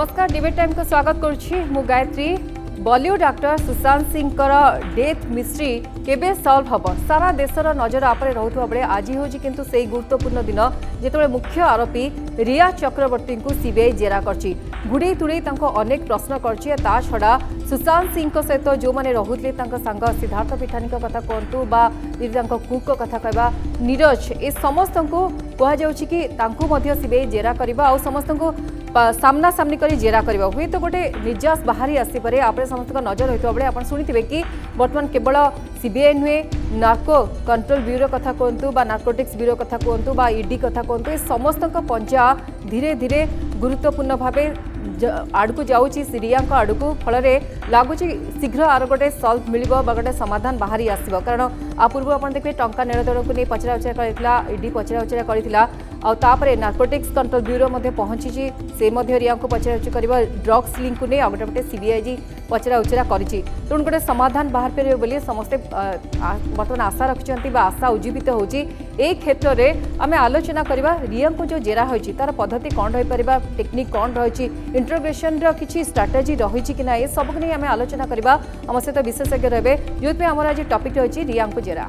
नमस्कार debate time को स्वागत करुछि मु Gayatri. Bollywood actor Sushant Singh death mystery केबे सॉल्व हम सारा देशर नजर आपरे रहउथबा बेले आज होछि किंतु सेही गुरुत्वपूर्ण दिन जेतबे मुख्य आरोपी रिया चक्रवर्ती को सीबीआई जेरा करछि। गुड़े तुड़े अनेक प्रश्न करछि। ता छड़ा सुशांत सिंह सहित जो मैंने रोते सांग सिद्धार्थ पिठानी कथा कहतु बा कुक कथा कहवा नीरज ए समस्त को कहुच्छी कि सीबीआई जेरा करवा आ समस्त को सामना सामनी कर जेरा करवा हुए तो गोटे निर्यास बाहरी आसपे आप समस्त नजर होता बेले आप शुणी कि बर्तमान केवल सीबीआई नुहे नार्को कंट्रोल ब्यूरो कथा कहतु बा नार्कोटिक्स ब्यूरो कथा कहतु बा ईडी कथा कहतु समस्त पंजा धीरे धीरे गुरुत्वपूर्ण भाव आड़कू जाऊँगी रिया आड़कू फल लगुच शीघ्र आर गोटे सल्व मिल गोटे समाधान बाहरी आसो कारण आ पूर्व आप देखिए टंका नेणदेण को नहीं पचरा उचरा करता ईडी पचरा उचरा करता आउे नार्कोटिक्स कंट्रोल ब्यूरो पहुंची से रिया को पचरा उचरा कर ड्रग्स लिंक को नहीं गोटे गोटे सीबीआई पचरा उचरा कर गोटे समाधान बाहर पारे बोली समस्ते बर्तमान आशा रखिंट आशा उज्जीवित होची ए क्षेत्र में आम आलोचना करवा रिया को जो जेरा होती तार पद्धति कौन रही पार टेक्निक कौन रही इंट्रोगेशन किसी स्ट्राटेजी रही कि ना ये सब नहीं आम आलोचना करवा आम सहित विशेषज्ञ रहे जो आम आज टॉपिक रही रिया को जेरा।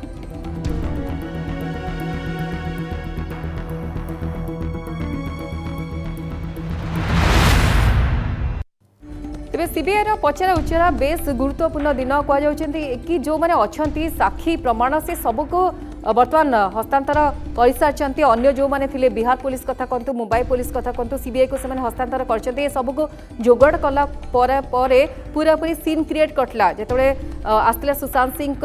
तेज सीबीआई पचरा उचरा बेस गुरुत्वपूर्ण दिन कहुच्छे कि जो मैंने अच्छा साक्षी प्रमाण से सबको बर्तमान हस्तांतर कर सारी अन्य जो मैंने थे बिहार पुलिस कथा कहतु मुंबई पुलिस कथा कहतु सीबीआई को से हस्तांतर कर सबको जोगड़ कला पूरापूरी सीन क्रिएट करला जिते आसला सुशांत सिंह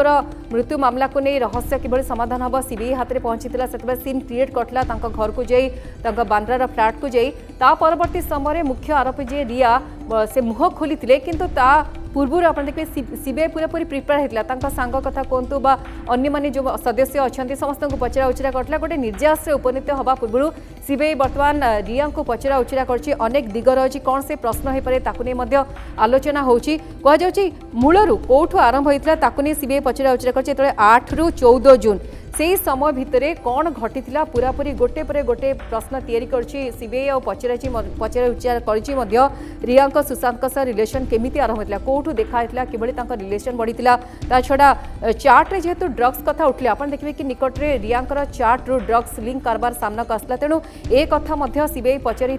मृत्यु मामला को नहीं रहस्य किभली समाधान हम सीबीआई हाथ में पहुंची से सीन क्रिएट करला घर को जाई बांद्रार फ्लैट को जाई ता परवर्ती समय मुख्य आरोपी जे रिया से मुह खोली किंतु ता पूर्व आप देखिए सीबीआई पूरापूरी प्रिपेयर होता सांग कथा कहतु बा अन्य माने जो सदस्य अच्छा समस्त को पचरा उचरा करला गोटे निर्यास उपनीत हवा पूर्व सीबीआई बर्तमान रिया को पचरा उचरा कर अनेक दिग रही कौन से प्रश्न हो पारे ताकू नहीं आलोचना होची कहुच्छी मूलरू कौठू आरंभ होता सीबीआई पचरा उचरा कर 8 ରୁ 14 जून से समय भितर कौन घटी पूरापूरी गोटे पर गोटे प्रश्न तैयारी करछि सीबीआई और पचरा उच्चार कर रिया सुशांत रिलेशन केमिति आरंभ होता कौटू देखाई किभली रिलेशन बढ़ीला ता छड़ा चार्ट रे जेहेतु ड्रग्स कथा उठले आप देखिए कि निकट में रिया चार्ट रु ड्रग्स लिंक कारबार सामना को आसला तेणु ए कथा सीबीआई पचारि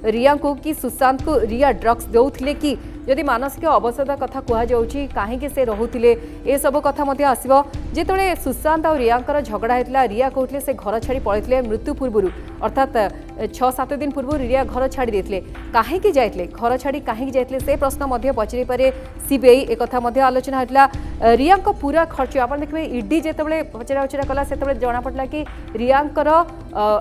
रिया को कि सुशांत को रिया ड्रग्स देउथिले कि जदि मानसिक अवसाद कथा कहुच्छी कहीं से रोते ये सब कथा आसो जिते सुशांत और रिया झगड़ा होता रिया कहते से घर छाड़ी पड़े मृत्यु पूर्व अर्थात 6-7 दिन पूर्व रिया घर छाड़ी देते कहीं जाते घर छाड़ी कहीं जाते से प्रश्न पचारि पारे सीबीआई एक आलोचना होता रिया पूरा खर्च आप देखिए ईडी जिते पचरा उचरा कला से जना पड़ा कि रिया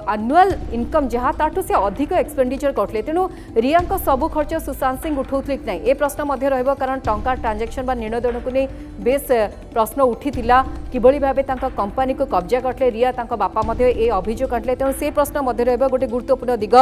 आनुआल इनकम जहाँ ताठू से अधिक एक्सपेंडिचर करते तेणु रिया सब खर्च सुशांत सिंह उठाउथले कि नहीं ए प्रश्न रहिबो कारण टंका ट्रांजेक्शन बा नेणदेण को नहीं बेस प्रश्न उठीथिला किभली भाबे तांका कंपनी को कब्जा करले रिया तांका बापा ए अभियोग आनले तेणु से प्रश्न रहिबो गोटे गुरुत्वपूर्ण दिग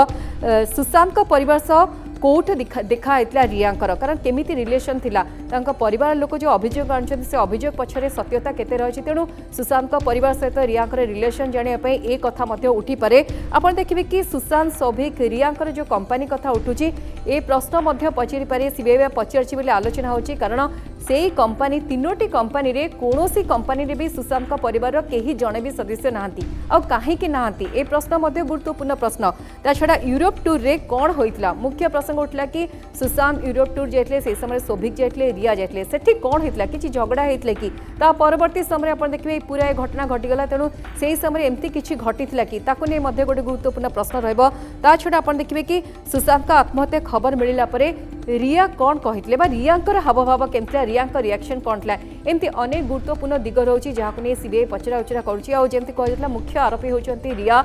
सुशांत को परिवार सह कौट देखाइला रिया कारण केमिति रिलेशन थिला तांका परिवार लोक जो अभियोग आनछन से अभियोग पछरे सत्यता केते रही तेणु सुशांत परिवार सहित रिया रिलेशन जानापी ए कथा उठी पारे आपन देखिबे कि सुशांत सौभिक रिया जो कंपनी कथा उठुची ए प्रश्न पचारि पारे सीबीआई पचारछि बोली आलोचना होची कारण से कंपनी 3टी कंपनी रे कोनोसी कंपनी रे भी सुशांत परिवार केही जणे भी सदस्य नाहांती आ काहे कि नाहांती ए प्रश्न गुरुत्वपूर्ण प्रश्न ता छड़ा यूरोप टूर रे कोन होइतला मुख्य प्रसंग उठला कि सुशांत यूरोप टूर जाइतले से समय सौभिक जाइतले रिया जाइतले सेठी कोन होइतला किछि झगड़ा होइतले कि ता परवर्ती समय आपण देखिबे पूरा घटना घटिगला तेणु सेही समय एमती किछि घटितला कि ताको नै मध्ये गोटे गुरुत्वपूर्ण प्रश्न रहबो ता छड़ा आपण देखिबे कि सुशांत का आत्महत्या खबर मिलिला परे रिया कौन कहते रिया हावभाव केमती रिया रिएक्शन कौन था एमती अनेक गुरुत्वपूर्ण दिग रही जहाँ को सीबीआई पचरा उचरा करमती कहला मुख्य आरोपी होती रिया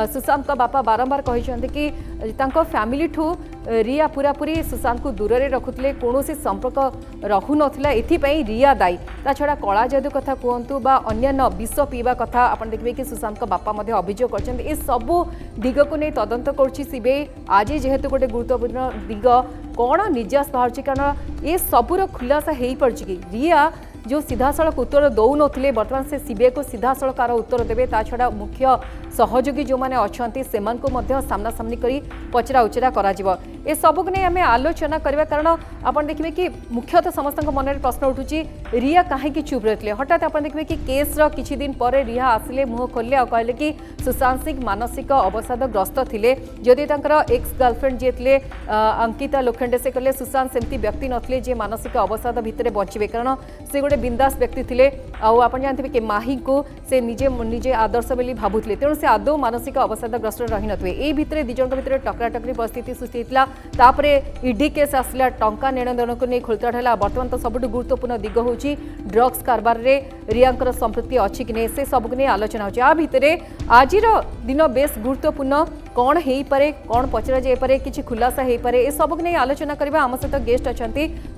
सुशांत का बापा बारंबार कहते कि फैमिली ठू रिया पूरापूरी सुशांत को दूर रखुले कौन संपर्क रहू नाला एपाई रिया दायी ता छड़ा कला जादू कथा कहतु बा अन्य विष पीवा कथा आप देखिए कि सुशांत बापा अभियोग कर सबू दिग को नहीं तदंत कर सीबीआई आज जेहेतु गोटे गुरुत्वपूर्ण दिग कौन निर्यास बाहर कारण ये सबूर खुलासा हो पार्टी कि रिया जो सीधा सड़क उत्तर दौन बर्तमान से सीबीआई को सीधा सड़क उत्तर देवे ता छड़ा मुख्य सहयोगी जो मैंने अच्छा से सामना सामनी करी पचरा उचरा करा ए सबक नहीं आम आलोचना करवा कारण आप देखिए कि मुख्यतः समस्त मन में प्रश्न उठुची रिया कहीं चुप रही हठात आप देखिए कि केस्र किछि दिन पर रिया आसिले मुह खोलिले और कहले कि सुशांत सिंह मानसिक अवसादग्रस्त थे जदि एक्स गर्लफ्रेंड जी थे अंकिता लोखंडे से कहले सुशांत सेमती व्यक्ति नथिले जे मानसिक अवसाद भितर बचे कारण से गोटे बिंदास व्यक्ति थे आप जानते कि माही को से निजे निजे आदर्श बोली भावुले तेणु से आदौ मानसिक अवसादग्रस्त रही थे यही भितर दिजन भितर टकराटकरी परिस्थिति सृष्टि होता तापरे ईडी केस आसला टंका नेण देण को नहीं खोलताड़ है बर्तमान तो सबुठ गुरुत्वपूर्ण दिग हूँ ड्रग्स कारबार में रियांकर संपृक्ति अच्छी कि नहीं से सबको नहीं आलोचना हो भितर आज दिन बेस गुरुत्वपूर्ण कौन हो पारे कौन पचरा जापे कि खुलासा हो पारे ए सबको नहीं आलोचना करवा आम सहित गेस्ट अच्छा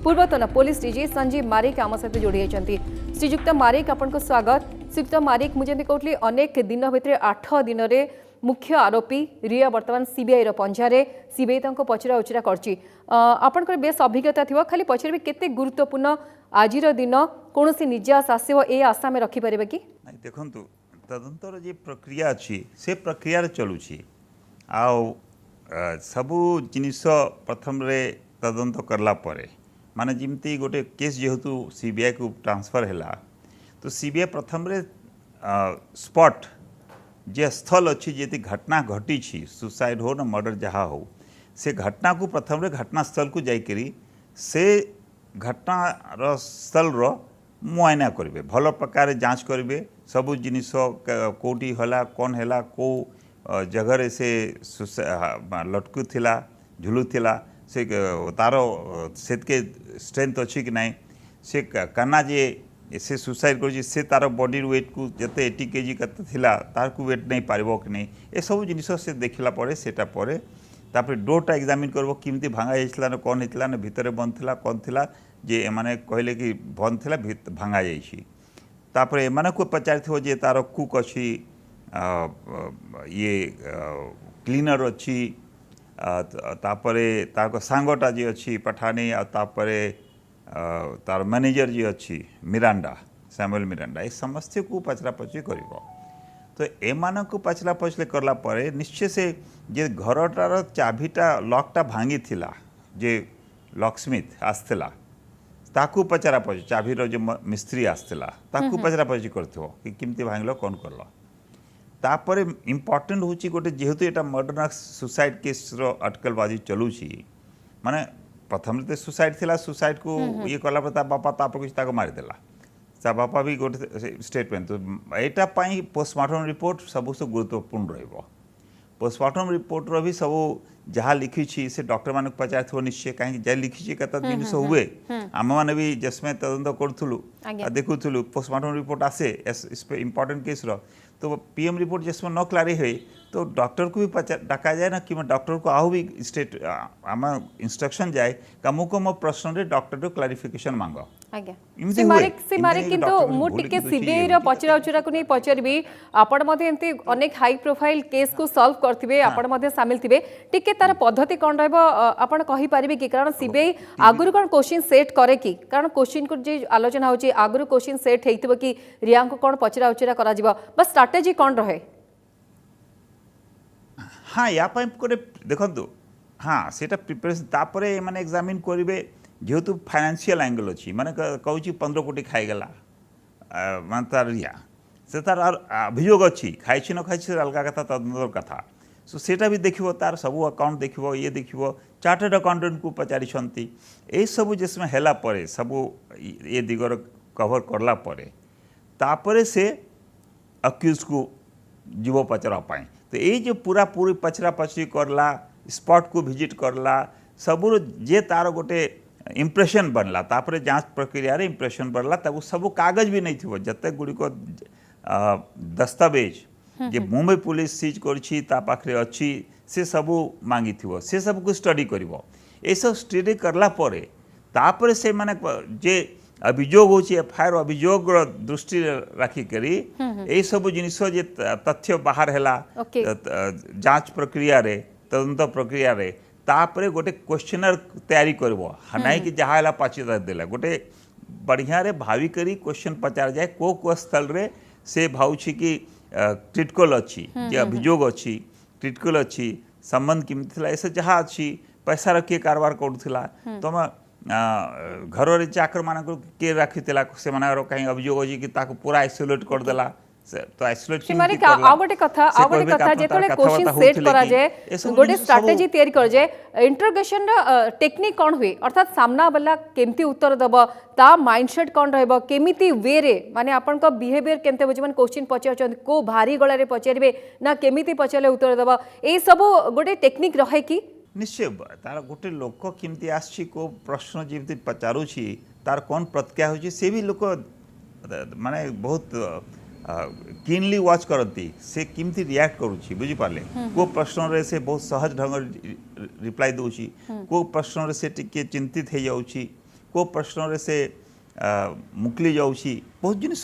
पूर्वतन पुलिस डीजी संजीव मारिक आम सहित जोड़ी होती श्रीजुक्त मारिक आपको स्वागत श्रीजुक्त मारिक मुझे कहली अनेक दिन भितर 8 दिन में मुख्य आरोपी रिया बर्तमान सीबीआई पंजारे सीबीआई पचरा उचरा कर बेस अभिज्ञता थी खाली पचर केते गुरुत्वपूर्ण आज दिन कौन सी निजास आसो ए आशा में रखिपारे कि देखु तदंतर जो प्रक्रिया अच्छी से प्रक्रिया चलुची सबू जिनिस प्रथम रे तदंत करला परे माने जिमती गोटे केस जेहेतु सीबीआई को ट्रांसफर है तो सीबीआई प्रथम रे स्पॉट जे स्थल अच्छी जी घटना घटी सुसाइड हो ना मर्डर जहाँ हो से घटना को प्रथम रे घटनास्थल को जाकरी से घटनार स्थल मुआयना करेंगे भल प्रकार जांच करेंगे सबू जिनिस कौटी होला कौन है कौ जगह से लटकू थिला झुलू थिला से तार से स्ट्रेंथ अच्छी कि नहीं से काना जे से सुसाइड कर तार बॉडी वेट को जते 80 kg कते थिला तार को वेट नहीं पारिबो कि नहीं ए सब जिनिस से देखला परे सेटा परे तापर डोरटा एग्जामिन करबो किमती भांगा जाइछला न कोन हितला न भितरे बंद थिला कोन थिला जे माने कहले कि बंद थिला भांगा जाइछि तापर एमाने को पचारिथो जे तार कुक अछि ये क्लीनर अच्छी तापरे तार सांगटा जी अच्छी पठानी तापरे तार मैनेजर जी अच्छी मिरांडा सैमुअल मिरांडा ये समस्त को पचरा पचरी कर तो एमान को पचरा पचरे करला परे निश्चय से जे घरटार चाबीटा लॉकटा भांगी थिला जे लॉकस्मिथ आसला ताकू पचरा पचरी चाबीर जो मिस्त्री आसला ताकू पचरा पचरी करथो कि किमती भांगलो कौन करलो तापर इम्पोर्टेंट हूँ गोटे जेहेतु यहाँ मर्डर सुसाइड केस अटकलबाजी चलूची माने प्रथम तो सुसाइड थिला सुसाइड को ये कला बापा तापर कुछ मारिदेला ता बापा भी गोटे स्टेटमेंट तो यहाँ पोस्टमार्टम रिपोर्ट सब गुरुत्वपूर्ण रहिबो पोस्टमार्टम रिपोर्टर भी सब जहाँ लिखी से डॉक्टर मान पचार थो निश्चय कहीं जहाँ लिखी कत जिन हुए आम मैंने भी जसमें तदंत करूँ देखुलु पोस्टमार्टम रिपोर्ट आसे इम्पोर्टेंट केस तो पीएम रिपोर्ट जिसमें न क्लारी हुए तो डॉक्टर को भी डाका जाए ना कि डॉक्टर को आहू भी स्टेट आम इंस्ट्रक्शन जाए कमु को मो प्रश्न रे डॉक्टर रो क्लारिफिकेशन मांग पचरा उचरा को नहीं पचारि आपण अनेक हाई प्रोफाइल केस को सॉल्व करथिबे आपण सामिल थिबे टिके तार पद्धति कौन रहबो आपण कहि परिबे कि कारण सीबीआई आगुरु कौन क्वेश्चन सेट करे कि कारण क्वेश्चन को जे आलोचना होची आगुरु क्वेश्चन सेट हेइथिबो कि रिया को कौन पचरा उचरा करा जिवो बस स्ट्रेटजी कौन रहे हाँ या देखो हाँ सेटा प्रिपरेशन तापरे माने एग्जामिन करेंगे जेहेतु फाइनेंशियल एंगल अच्छी माने कहूँ 15 कोटी खाईगला मान तार रिया से तार अभियोग अच्छी खाई न खाई अलग कथा तदंतर कथा सो सेटा भी देखिबो तार सब अकाउंट देखिबो ये देखिबो चार्टर्ड अकाउंटेंट को पचारिछंती ए सब जिसमें हैला परे सब ये दिगर कवर करला परे तापरे से अक्यूज को जीव पचरा पाए तो ये जो पूरा पूरी पचरा पचरी करला स्पॉट को विजिट करला सबुर जे तार गोटे इम्प्रेशन बनला तापरे जांच प्रक्रिया रे इम्प्रेशन बनला तब सब कागज भी नहीं थी जते गुड़ी को दस्तावेज जे मुंबई पुलिस सीज करछि ता पाखरे अच्छी से सबू मांगी थी से सब को स्टडी करिवो ए सब स्टडी करला परे तापरे से माने जे अभियोग होची एफआईआर अभियोग दृष्टि राखी करी ए सब जिनिस जे तथ्य बाहर हैला जांच प्रक्रिया रे तदंत प्रक्रिया रे तापरे गोटे क्वेश्चनर तैयारी करबो नाई कि जहाँ हैला पाचिता देला गोटे बढ़िया रे भावी करी क्वेश्चन पचार जाए को स्थल रे से भावुछि कि क्रिटिकल अच्छी जे अभियोग अच्छी क्रिटिकल अच्छी संबंध केमती थिला एसे जहाँ अच्छी पैसार किए कारबार करूला तुम घर चाकर मान किए रखी से कहीं अभियोग अच्छी कि ताको पूरा आइसोलेट करदेला तो आइसोलेट ସେମାନେ ଆଉ ଗୋଟେ କଥା ଯେତେବେଳେ क्वेश्चन सेट करा जाए गोटे स्ट्राटेजी तैयारी कर जाए इंटरोगेशन टेक्निक कौन हुए अर्थात सामना वाला केमती उत्तर दब ता माइंडसेट कौन रहबो केमिति वे रे माने आपन को बिहेवियर केमते बुझ माने क्वेश्चन पचार को भारी गला रे पचारिबे ना केमिति पचारले उत्तर दब ए सब गोटे टेक्निक रहे कि निश्चय तार गोटे लोक केमती आछि को प्रश्न जेमती पचारुछि तार कौन प्रतिक्रिया होछि से भी लोक माने बहुत कीनली वाच करती से किमती रिएक्ट करुच्ची बुझिपारे को प्रश्न रे से बहुत सहज ढंग रिप्लाई दूची को प्रश्न रे से टिके चिंतित हो जाउची को प्रश्न रे से मुकली जाउची बहुत जिनिस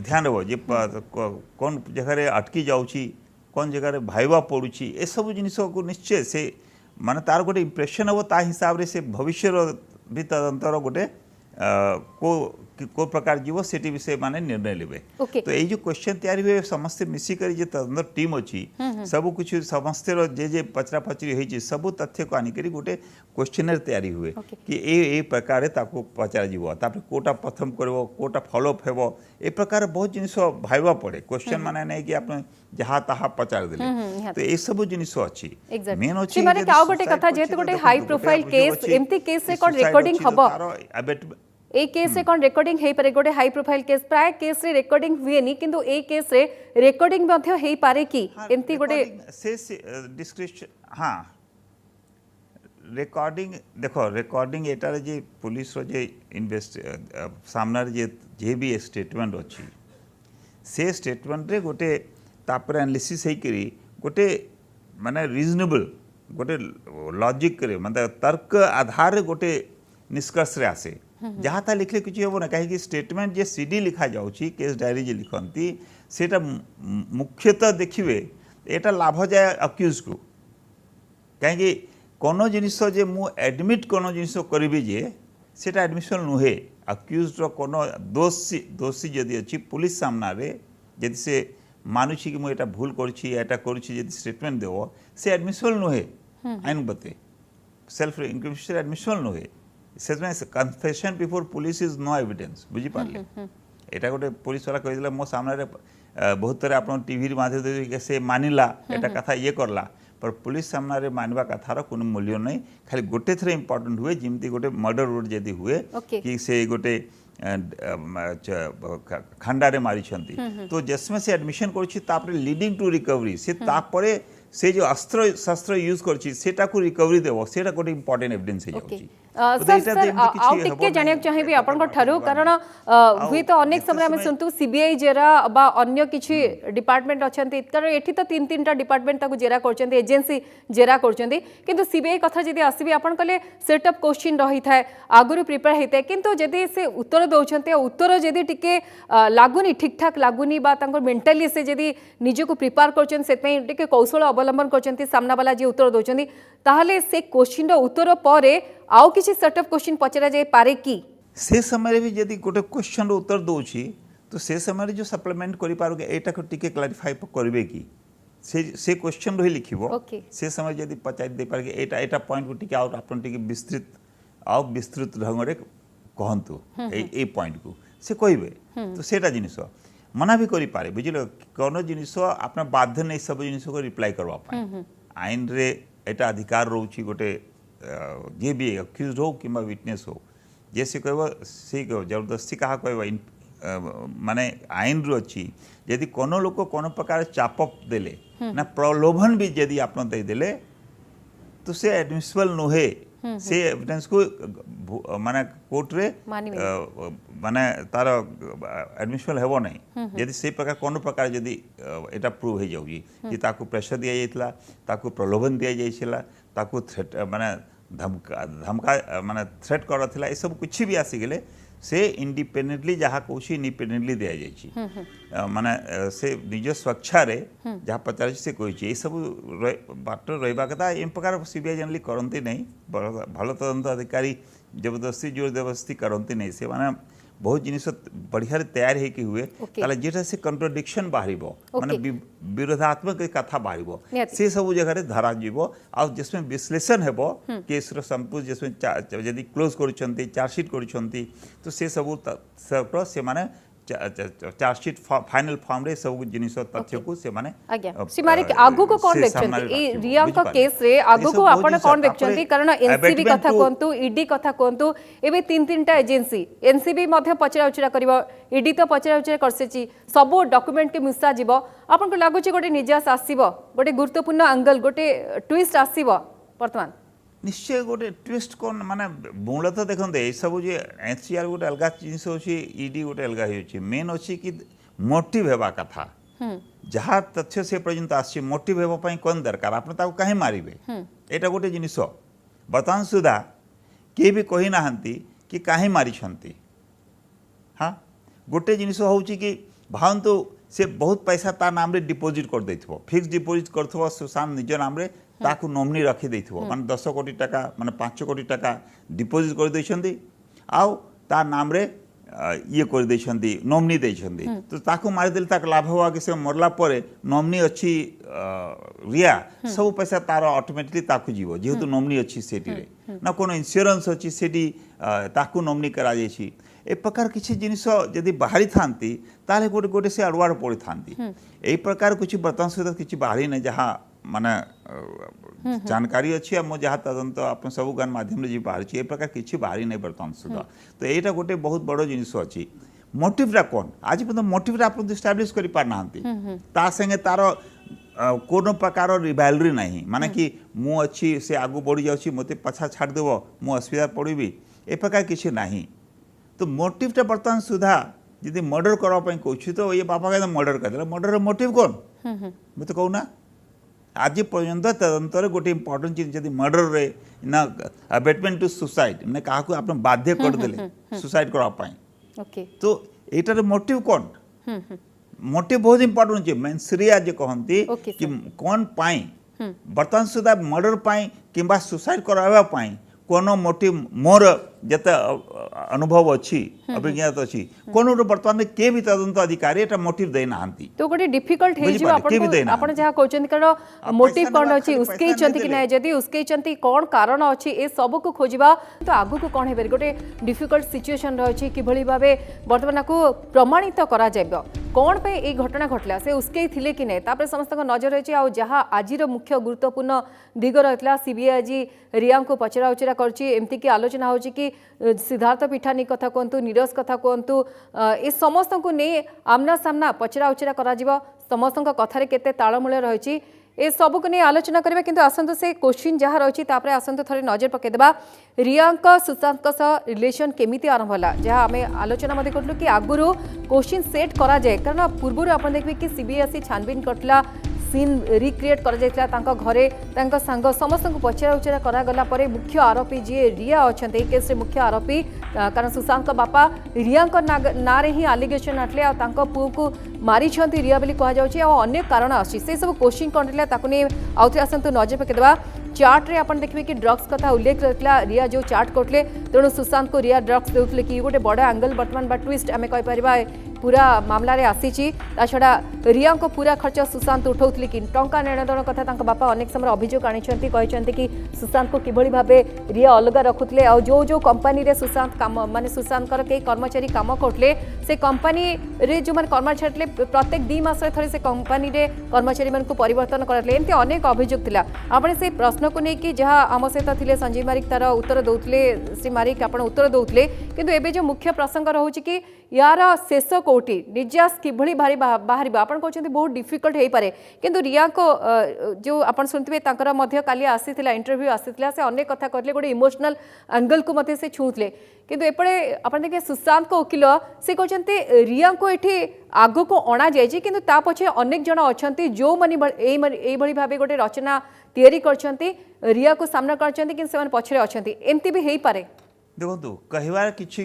ध्यान रहो जे कौन जगह अटकी जाउची कौन जगह भाईवा पड़ुची ए सब जिनिस को निश्चय से माने तार गोटे इम्प्रेशन हम ता हिसाब रे से भविष्य भी तदंतर गोटे को प्रकार जीव से विषय माने निर्णय लेबे तो ये जो क्वेश्चन तैयारी हुए समस्त मिसिकर जे तदंतर टीम अच्छी सब कुछ समस्त जे पचरा पचरी होई सब तथ्य को आनिकरी गोटे क्वेश्चनर तैयारी हुए कि ए प्रकार ताको पचरा जीव तापर कोटा प्रथम करबो कोटा फॉलोअप हेबो ए प्रकार बहुत जिनिस भाइबा पड़े क्वेश्चन माने नै कि आपन जहा ताहा पचार देले तो ए सब जिनिस अछि मेन अछि माने का गोटे कथा जेते गोटे हाई प्रोफाइल केस एमती केस से कोन रिकॉर्डिंग हबो ए केस रे कोन रिकॉर्डिंग हेई पारे गोटे हाई प्रोफाइल केस प्राय केस रे रिकॉर्डिंग हुए नी किंतु ए केस रे रिकॉर्डिंग मध्ये हेई पारे की एमती गोटे से डिस्क्रिप्शन हां रिकॉर्डिंग देखो रिकॉर्डिंग एटार जे पुलिस रो जे इन्वेस्ट सामना जे भी स्टेटमेंट अछि से स्टेटमेंट रे गोटे तापर एनालिसिस हेई करी गोटे माने रीजनेबल गोटे लॉजिक रे मतलब तर्क आधार रे गोटे निष्कर्ष रे आसे जहाँ ता लिखले किसी हम ना कहीं स्टेटमेंट जे सीडी लिखा जाउची केस डायरी जे लिखती सेटा मुख्यतः देखिए एटा लाभ जाए अक्यूज को कहीं कोनो जिनिस जे मु एडमिट कोनो जिनिस करी जे सेटा एडमिशन नुहे अक्यूज रो कोनो दोषी जदि अच्छी पुलिस सामना रे जदि से मानुची कि मु एटा भूल करछि एटा करछि जदि स्टेटमेंट देवो से एडमिशन नुहे आइन बते सेल्फ इंक्रिमिनेशन एडमिशन नुहे confession before police is no evidence बुझी पारे एटा गोटे पुलिस वाला कहि दिला मो सामने बहुत तरह आपन टीवी माध्यम से मानिला एटा कथा ये करला पर पुलिस सामने मानवा कथार कोनो मूल्य नहीं खाली गोटे थरे इंपोर्टेंट हुए जिमती गोटे मर्डर रोड जदी हुए कि से गोटे खंडारे मारी तो जिसमें से एडमिशन कर लीडिंग टू रिकवरी से तापरे से जो अस्त्र शस्त्र यूज कर रिकवरी देव से गोटे इंपोर्टेंट एविडेंस जाना चाहिए आपण कारण हुए तो अनेक समय आम शुणु सीबीआई जेरा बा अन्य किसी डिपार्टमेंट अच्छा कारण ये तो तीन तीन टा डिपार्टमेंट जेरा कर एजेंसी जेरा कर सीबीआई कथा जब आसबि आप कहले सेट अप क्वेश्चन रही था आगुरी प्रिपेयर होता है किंतु जदि से उत्तर दौरान उत्तर जदि टिके लगुनि ठीक ठाक लगुनि मेंटाली से जदि निजको प्रिपेयर कर कौशल अवलंबन कर सामना वाला जी उत्तर दौरान ताहले से क्वेश्चन उत्तर पर आउ किसी सेटअप क्वेश्चन पचरा जाए पारे की से समय भी यदि गोटे क्वेश्चन उत्तर दौची तो से समय जो सप्लीमेंट करि पारोगे एटा को टिके क्लैरिफाई करबे की से क्वेश्चन रही लिखिबो से समय यदि पचारि दे पारे एटा एटा पॉइंट को टिके और आपन टिके विस्तृत ढंग रे कहंतु ए पॉइंट को से कहबे तो सेटा जिनिस मना भी करि पारे बुझिलो कोनो जिनिस आपन बाध्य नै सब जिनिस को रिप्लाई करबा पाए आइन रे एटा अधिकार रहउची गोटे जे भी अक्यूज हो कि विटनेस हो जैसे कह से जबरदस्ती कहा कह माने आईन रू अच्छी यदि कोनो लोक कोनो प्रकार चाप देले ना प्रलोभन भी यदि आप देदेले तो से एडमिसिबल नुहे से एविडेंस को माने कोर्ट रे माने तार एडमिसिबल हेबो नहीं यदि से प्रकार कोनो प्रकार यदि एटा प्रूव हो जाउजी कि ताको प्रेशर दिया जाइतला ताको प्रलोभन दिया जाइछला ताको थ्रेट माने धमका माने थ्रेट करथिला ए सब कुछ भी आसी गेले से इंडिपेंडेंटली जहाँ कौन इंडिपेंडेंटली दिया जाइए माने से निज स्वेच्छा रे जहाँ पचार से कही सब बाट रहा कथा एम प्रकार सीबीआई जनरली करती नहीं भल तदंत अधिकारी जबरदस्ती जोर जबरदस्ती करती नहीं से माने बहुत जिनिस बढ़िया तैयार होके हुए Okay. ताले जेटा से कंट्राडिक्शन बाहरिबो माने विरोधात्मक कथा बाहरिबो निहाती। से सब जगह रे धरा जीवो आ जिसमें विश्लेषण हेबो केस रो संपूर्ण जिसमें यदि क्लोज करूछंती चार्जशीट करूछंती तो से सब से माने चार्जशीट फाइनल फॉर्म रे सब जिनिस तथ्य को से माने आज्ञा श्रीमारिक आगु को कोन देखछंती ए रियांका केस रे आगु को आपण कोन देखछंती कारण एनसीबी कथा कोंतु ईडी कथा कोंतु एबे तीन तीनटा एजेंसी एनसीबी मध्ये पचरा उचरा करबो ईडी तो पचरा उचरा करसेची सब डॉक्यूमेंट के मिसा जीवो आपण को लागु छी गोटे निजास आसीबो गोटे गुरुत्वपूर्ण एंगल गोटे ट्विस्ट आसीबो वर्तमान निश्चय गोटे ट्विस्ट कौन माने मूल तो देखते ये सब जो एचसीआर गोटे अलग जिनस अच्छी ईडी गोटे अलग हो मेन अच्छी कि मोटिव हेबा कथा जहाँ तथ्य से पर्यंत आसी मोटिव हेबाई कौन दरकार आप कहीं मारे यहाँ गोटे जिनिस बर्तमान सुधा किए भी कही ना कि कहीं मारी हाँ गोटे जिनिस हूँ कि भावतु से बहुत पैसा ता नाम रे डिपोजिट कर देथिबो फिक्स डिपोजिट करथबो सुशांत निज नाम रे ताकू नॉमिनी रखी देथिबो माने 10 कोटी टाका माने 5 कोटी टाका डिपोजिट कर दैछंती आउ ता नाम रे ये कर दैछंती नॉमिनी दैछंती तो ताकू मारि देल ताक लाभ होवा कि से मरला परे नॉमिनी अछि रिया सब पैसा तार ऑटोमेटिकली ताकू जीवो जेहेतु नॉमिनी अछि सेठी रे ना कोनो इंश्योरेंस अछि सेठी ताकू नॉमिनी करा जायछि ए प्रकार किसी जिनिस जदि बाहरी थांती ताले गोटे गोटे से अड़ुआड़ पड़ी थांती ए प्रकार कुछ बर्तमान सुधा किसी बाहरी ने जहाँ माने जानकारी अच्छी मो जहाँ तदंत आप सब गान माध्यम जी बाहरी ए प्रकार किसी बाहरी नहीं बर्तमान सुधा तो यहाँ गोटे बहुत बड़ जिनिस अच्छी मोटिवटा कौन आज पर्यटन मोटिवटा आप इस्टाब्लीश कर पारना ता संगे तार कोनो प्रकार रिवाइलरी नहीं माने कि मु अच्छी से आगू बढ़ी जाऊँ मत पछा छाड़देव मु असुविधा पड़ी ए प्रकार किसी नहीं तो मोटिवटा बर्तमान सुधा यदि मर्डर करने कहूँ तो ये बापा कहते मर्डर कर मर्डर मोटिव कौन मत कहूना आज पर्यंत तदंतर गोटे इंपोर्टेंट चीज जब मर्डर रे ना अबेटमेंट टू सुसाइड मैंने कहा आप बाध्य करदे सुसाइड करने तो यार मोटिव कौन मोटिव बहुत इंपोर्टेंट है मेन्सरिया जो कहती कि कौन पाई बर्तमान सुधा मर्डर पाई किंबा सुसाइड करवा पाई कोनो मोटिव मोर जते अनुभव अच्छी अभिज्ञता अच्छी कोनो बर्तमान के भी तदंत अधिकारी एटा मोटिव दे नांती तो गोटे डिफिकल्ट हे जो आपण जहा कहउचंती कारण मोटिव कोन अछि उसके चंती कि नै जदी उसके चंती कोन कारण अछि ए सब को खोजिबा तो आगु को कोन हेबे गोटे डिफिकल्ट सिचुएशन रहछि कि भली भाबे वर्तमान को प्रमाणित करा जायबो कौन पे ये घटना घटला से उसके थिले कि नहीं तापर समस्त नजर रही आ जहाँ आज मुख्य गुरुत्वपूर्ण दिग रही सीबीआई आज रिया को पचरा उचरा करमती कि आलोचना हो कि सिद्धार्थ पिठानी कथा कहतु नीरज कथा कहतु ए समस्त को नहीं आमना सामना पचरा उचरा करा समस्त कथार केते तालमेल रही ए सब को नहीं आलोचना करेंगे किंतु आसंतु से क्वेश्चन जहाँ रही आसंतु थोड़े नजर पकईदेवा रिया सुशांत रिलेशन केमिति आरंभ है जहाँ आम आलोचना करूँ कि आगुरी क्वेश्चन सेट करा जाए कारण पूर्व आप देखिए कि सीबीआई छानबीन करला सीन रिक्रिएट कर घरे सांग समस्त को पचरा उचरा करागला मुख्य आरोपी जी रिया अच्छा केस मुख्य आरोपी कारण सुशांत बापा रिया ना ही आलिगेशन आटले पुओ को मारी रिया बोली कहुच्छे कारण अच्छी से सब क्वेश्चन कौन नहीं आउ थे आसतु नजर पकईदेवा चार्ट रे अपन देखिए कि ड्रग्स कथा उल्लेख रहा रिया जो चार्ट करते तेणु सुशांत को रिया ड्रग्स देउथले कि गोटे बड़ एंगल बर्तमान बा ट्विस्ट आम कहीपर पूरा मामला रे आसी छड़ा रिया को पूरा खर्च सुशांत उठाउथले कि टंका नेणदेण कथा बापा अनेक समय अभियोग आनी कि सुशांत को किभली भाबे रिया अलग रखुले आ जो जो कंपनी रे सुशांत काम माने सुशांत कई कर्मचारी काम करते से कंपनी रे जो माने कर्मचारी प्रत्येक 2 मास रे से कंपनी रे कर्मचारी मान को परिवर्तन करले एमती अनेक अभियोग थिला आपण से प्रश्न को लेकिन जहाँ आम सहित थे संजीव मारिक तार उत्तर दौले श्री मारिक आप उत्तर दौले किंतु एबे जो मुख्य प्रसंग रोचे कि यार शेष कौटी निजास किभली बाहर आप कहते बहुत डिफिकल्ट हो पारे किंतु रिया को जो आप शुणुवे काली आसी इंटरव्यू आसी से अनेक कथा कहते गोटे इमोशनल एंगल को मत से छुँले किंतु एपटे आप देखिए सुशांत को वकिल से कहते रिया को ये आग को अणा जाए कि पछे अनेक जन अच्छा जो मैंने भाव गोटे रचना तैयारी करछंती रिया को सामना करछंती कि से पछरे अछंती एमती भी हेई पारे देखो कहवार किछि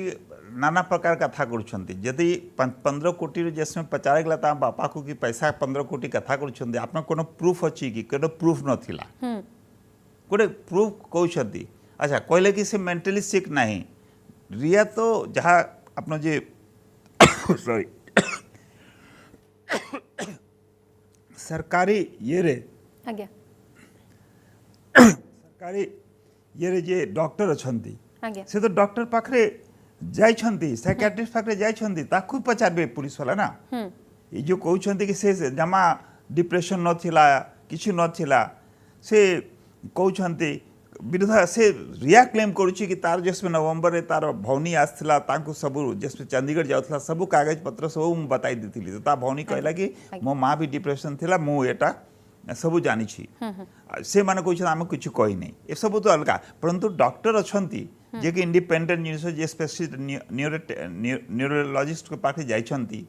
नाना प्रकार कथा करुछंती यदि 15 कोटी जिसमें पचारे गला ता बापा को कि पैसा 15 कोटी कथा करुछंती आपन कोनो प्रूफ अछि कि कोनो प्रूफ नथिला गोटे प्रूफ कहउछंती अच्छा कहले कि से मेंटली सिक नहीं रिया तो जहाँ आपन जे सॉरी सरकारी ये रे आज्ञा सरकारी ये रे जे डॉक्टर अछंती आज्ञा से तो डॉक्टर पाखरे जाइछंती साइकियाट्रिस्ट पाखरे जाइछंती ताकू पचारबे पुलिस वाला ना ये जो कहउछंती कि से जमा डिप्रेशन नथिला किछु नथिला से कहउछंती विरुद्ध से रिया क्लेम करुच्ची कि तार जसमें नवंबर रे तार भौनी आसला तांको सब जसमें चंडीगढ़ जाउथला सब कागज पत्र सब मु बताई देथिली तो ता भौनी कहला कि मो माँ भी डिप्रेशन थिला मु एटा सब जानी छी से माने कहउछ हम किछु कहि नै ए सब तो अलगा परंतु डॉक्टर अछंती जे कि इंडिपेंडेंट न्यूज जे स्पेशलिस्ट न्यूरोलॉजिस्ट के पाखे जाइछंती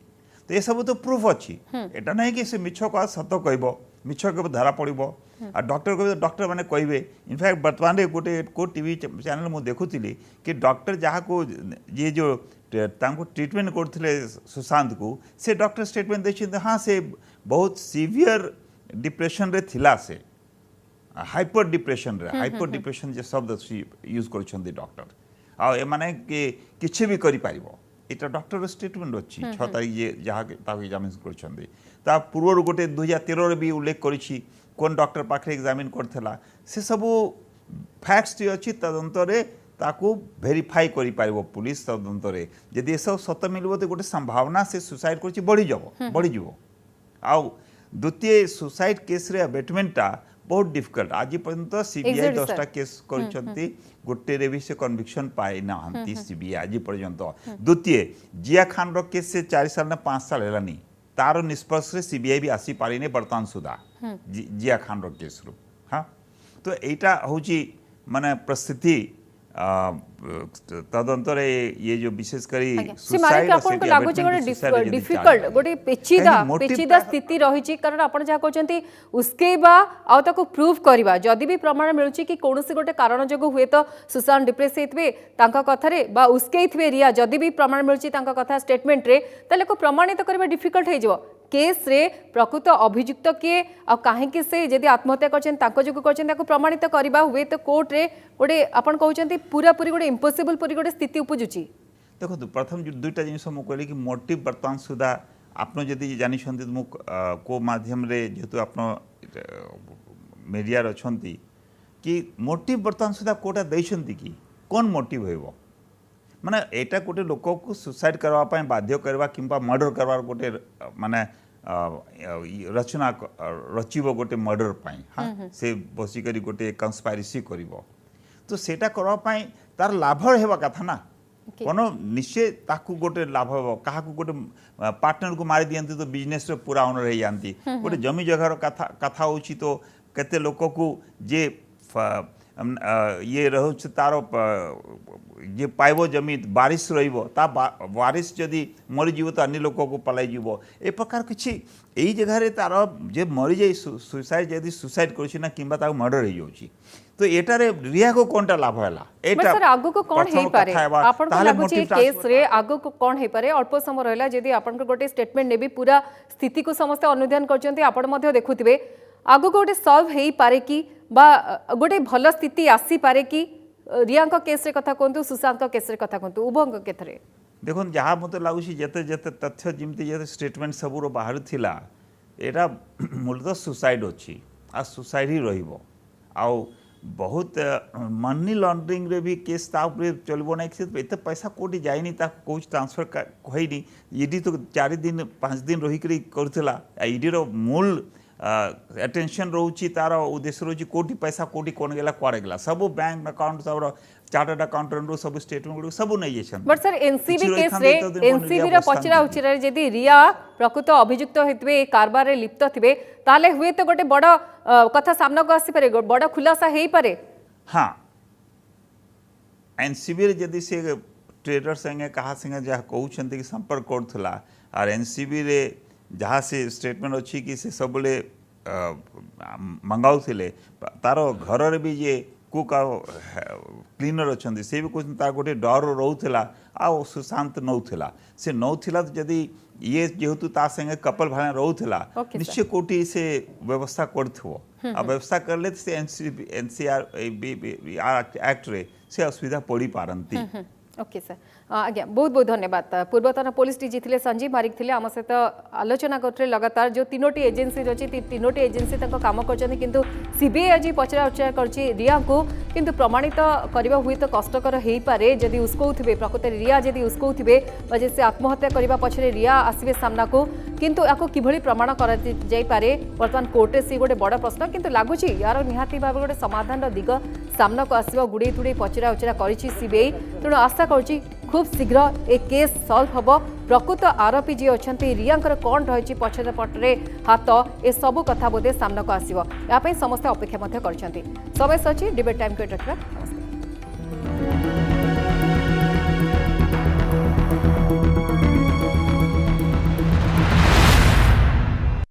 तो ये सब तो प्रूफ अच्छी एटा नहीं कि से मिछ को सत कहब मिछ के धरा पड़ब आ डॉक्टर को डॉक्टर माने कहबे इनफैक्ट वर्तमान रे गोटे को टीवी चैनल मु देखुतिली कि डॉक्टर जहाँ को ये जो तांको ट्रीटमेंट करथिले सुशांत को से डॉक्टर स्टेटमेंट देछिन हाँ से बहुत सीवियर डिप्रेशन रे थिला से हाइपर डिप्रेशन जे शब्द यूज करछन्ती डॉक्टर आ ए माने कि किछि भी करि पारिबो এটা ডক্টর স্টেটমেন্ট অছি 6 তারিখ যে যাহা তাকে এক্সামিন করছন্তি তা পূর্বর গোটে 2013 রে বি উল্লেখ করেছি কোন ডক্টর পাখরে এক্সামিন করথলা সে সবু ফ্যাক্টস টি অছি তদন্তরে তাকু ভেরিফাই করি পারিবো পুলিশ তদন্তরে যদি এসব সত মিলবো তো গোটে সম্ভাवना से सुसाइड করছি বড়ি যাব আও দ্বিতীয় सुसाइड केस रे अबेटमेंटा बहुत डिफिकल्ट आज पर्यंत सीबीआई 10टा केस करछंती गोटे रे भी से कन्विक्शन पाए ना हंती सीबीआई आज पर्यंत द्वितीय जिया खान रो केस से 4 साल ना 5 साल हेलानी तारो निष्पक्ष रे सीबीआई भी आसी पारी ने वर्तमान सुधा जिया खान रो केस रो हां तो एटा होची माने परिस्थिति तदंतरे ये जो विशेष करी सुसाइड आपन को लागु छै गोटे डिफिकल्ट गोटे पेचीदा स्थिति रही छी कारण आपन जा कहचंती उसकेबा आ ताको प्रूव करबा जदी भी प्रमाण मिलुची कि कोनोसी गोटे कारण जगो हुए तो सुशांत डिप्रेस हेतबे तांका कथारे बा उसकेइथबे रिया जदी भी प्रमाण मिलुची तांका कथा स्टेटमेंट रे तले को प्रमाणित करबा डिफिकल्ट हे जबो केस रे प्रकृत अभियुक्त किए आ काहेकि से यदि आत्महत्या करछन ताको जो करछन ताको प्रमाणित करबा हुए तो कोर्ट रे गोटे आपन कहउचंती पूरा पूरी गोटे इम्पॉसिबल पूरी गोटे स्थिति उपजुची देखो प्रथम जो दुईटा जिनिस मु कहली कि मोटिव वर्तमान सुधा आपन जदि जानि छंती मु को माध्यम रे जेतु आपन मीडिया रे छंती कि मोटिव वर्तमान सुधा कोटा दैछंती कि कोन मोटिव हेबो माने एटा गोटे लोक को सुसाइड करवा पाए बाध्य करवा किंबा मर्डर करवार गोटे माने रचना रचिबो गोटे मर्डर पाए हाँ से बसी करी गोटे कंस्पायरेसी करिवो तो सेटा करवा पाए तार लाभ हेबा कथा ना कोनो निश्चय ताकू गोटे लाभ हेबो काहाकू गोटे पार्टनर को मारी दियंती तो बिजनेस रे पूरा ओनर हे जानती गोटे जमी जगह कथा होची तो केते लोक को जे ये रहो तार जे पाइबो जमी बारिश रहिबो ता बारिश जदि मरी जीवो तो अन्य लोक को पलाई जीवो ए प्रकार किछि एई जगह रे तार जे मरी जाई सुसाइड जदि सुसाइड करछि ना किंबा ता मर्डर हे जाउछि तो एटा रे रिया को कोनटा लाभ होला एटा सर आगो को कोन हे पारे आपन को लागु छी केस रे आगो को कोन हे पारे अल्प समय रहला जदि आपन को गोटे स्टेटमेंट नेबी पूरा स्थिति को समस्त अनुध्यान करचंती आपन मध्ये देखुथिबे आगो को गोटे सॉल्व हेई पारे कि बा गोटे भल स्थिति आसी पारे कि रिया को केस रे कथा कोंतु सुशांत को केस रे कथा कोंतु उभंग केथरे देखो जहाँ मत लगुच जिते जिते तथ्य जमी जिते स्टेटमेंट सबूर बाहर थिला एटा मूलतः सुसाइड अच्छी आ सुसाइड ही रहिबो आउ बहुत मनी लॉन्ड्रिंग रे भी केस चलो ना एत पैसा कोटी जाइनी कौन ट्रांसफर कहनी ईडी तो 4 दिन 5 दिन रहीकि करूला ईडी रो मूल अटेंशन रोची तार उद्देश्य रोची कोटी पैसा कोटी कौन गला कुआड़े गला सब बैंक अकाउंट सब चार्टर्ड अकाउंटेंट सब स्टेटमेंट सब नहीं जाइछन बट सर एनसीबी केस रे एनसीबी रो पचरा उचिरा जदी रिया प्रकृत अभियुक्त हेतबे कारबार रे लिप्त थिबे ताले हुए तो गोटे बड़ कथा सामना को आसी पारे बड़ खुलासा हेई पारे हां एनसीबी रे जदी से ट्रेडर संगे कहा संगे जा कहउछंती कि संपर्क करथला और एनसीबी रे जहाँ से स्टेटमेंट अच्छी कि से सबले मंगाऊ थिले तार घर रे भी जे कुक क्लीनर अच्छा से भी कहते तार गोटे डर रोला आ सुशांत नौला से नौला तो जदि ये जेहेतु ता संगे कपल भाई रोला निश्चय कोटी से व्यवस्था करथो आ व्यवस्था करले से एनसीआर एक्ट रे से असुविधा पड़ी पारंती ओके सर आज्ञा बहुत बहुत धन्यवाद पूर्वतन पुलिस डीजी थे संजीव मारिक थे आम सहित आलोचना करते लगातार जो तीनोटी एजेन्सी अच्छी तीनोटी एजेन्सी काम कर सीबीआई आज पचरा उच्चार कर रिया को किंतु प्रमाणित करने हुए तो कष्टकर हो पारे जदि उस्कौथे प्रकृत रिया जदि उस्कौथे से आत्महत्या करने पछरे रिया आसवे सामना को किंतु या किभली प्रमाण कर बर्तमान कोर्टे सी गोटे बड़ प्रश्न किंतु लगुच यार निहाती भाव गोटे समाधान दिग सामना को आसव गुड़े तुड़े पचरा उचरा कर सीबीआई तेणु आशा करुच्ची खूब शीघ्र ए केस सल्व हम प्रकृत आरोपी जी अच्छा रियांकर कौन रही पछरे पटरे हाथ ए सबू कथा बोधे सामना को आसव या समस्ते अपेक्षा कर समय सची डिबेट टाइम को रखा